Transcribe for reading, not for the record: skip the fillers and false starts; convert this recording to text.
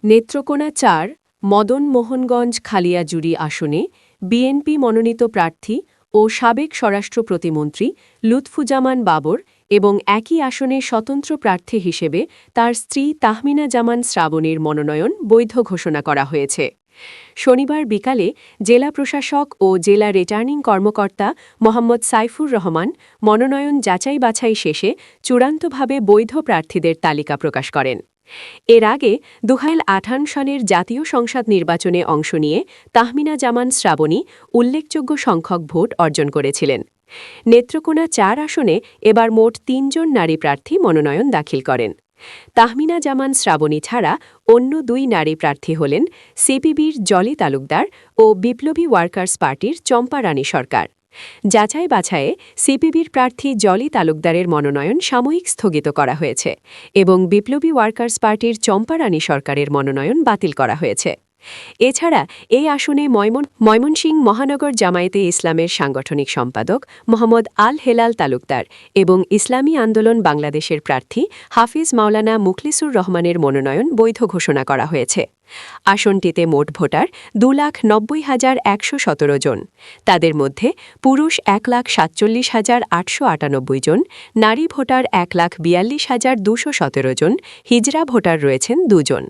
নেত্রকোনা ৪ মদন মোহনগঞ্জ খালিয়াজুড়ি আসনে বিএনপি মনোনীত প্রার্থী ও সাবেক স্বরাষ্ট্র প্রতিমন্ত্রী লুৎফুজ্জামান বাবর এবং একই আসনে স্বতন্ত্র প্রার্থী হিসেবে তার স্ত্রী তাহমিনা জামান শ্রাবণীর মনোনয়ন বৈধ ঘোষণা করা হয়েছে। শনিবার বিকালে জেলা প্রশাসক ও জেলা রিটার্নিং কর্মকর্তা মোহাম্মদ সাইফুর রহমান মনোনয়ন যাচাই বাছাই শেষে চূড়ান্তভাবে বৈধ প্রার্থীদের তালিকা প্রকাশ করেন। এর আগে ২০১৮ সালের জাতীয় সংসদ নির্বাচনে অংশ নিয়ে তাহমিনা জামান শ্রাবণী উল্লেখযোগ্য সংখ্যক ভোট অর্জন করেছিলেন। নেত্রকোনা ৪ আসনে এবার মোট ৩ জন নারী প্রার্থী মনোনয়ন দাখিল করেন। তাহমিনা জামান শ্রাবণী ছাড়া অন্য ২ নারী প্রার্থী হলেন সিপিবির জলি তালুকদার ও বিপ্লবী ওয়ার্কার্স পার্টির চম্পা রানী সরকার। যাচাই বাছাইয়ে সিপিবির প্রার্থী জলি তালুকদারের মনোনয়ন সাময়িক স্থগিত করা হয়েছে এবং বিপ্লবী ওয়ার্কার্স পার্টির চম্পা রানী সরকারের মনোনয়ন বাতিল করা হয়েছে। এছাড়া এই আসনে ময়মনসিংহ মহানগর জামায়াতে ইসলামের সাংগঠনিক সম্পাদক মোহাম্মদ আল হেলাল তালুকদার এবং ইসলামী আন্দোলন বাংলাদেশের প্রার্থী হাফিজ মাওলানা মুখলিসুর রহমানের মনোনয়ন বৈধ ঘোষণা করা হয়েছে। আসনটিতে মোট ভোটার ২,৯০,১১৭ জন। তাদের মধ্যে পুরুষ ১,৪৭,৮৯৮ জন, নারী ভোটার ১,৪২,২১৭ জন, হিজড়া ভোটার রয়েছেন ২ জন।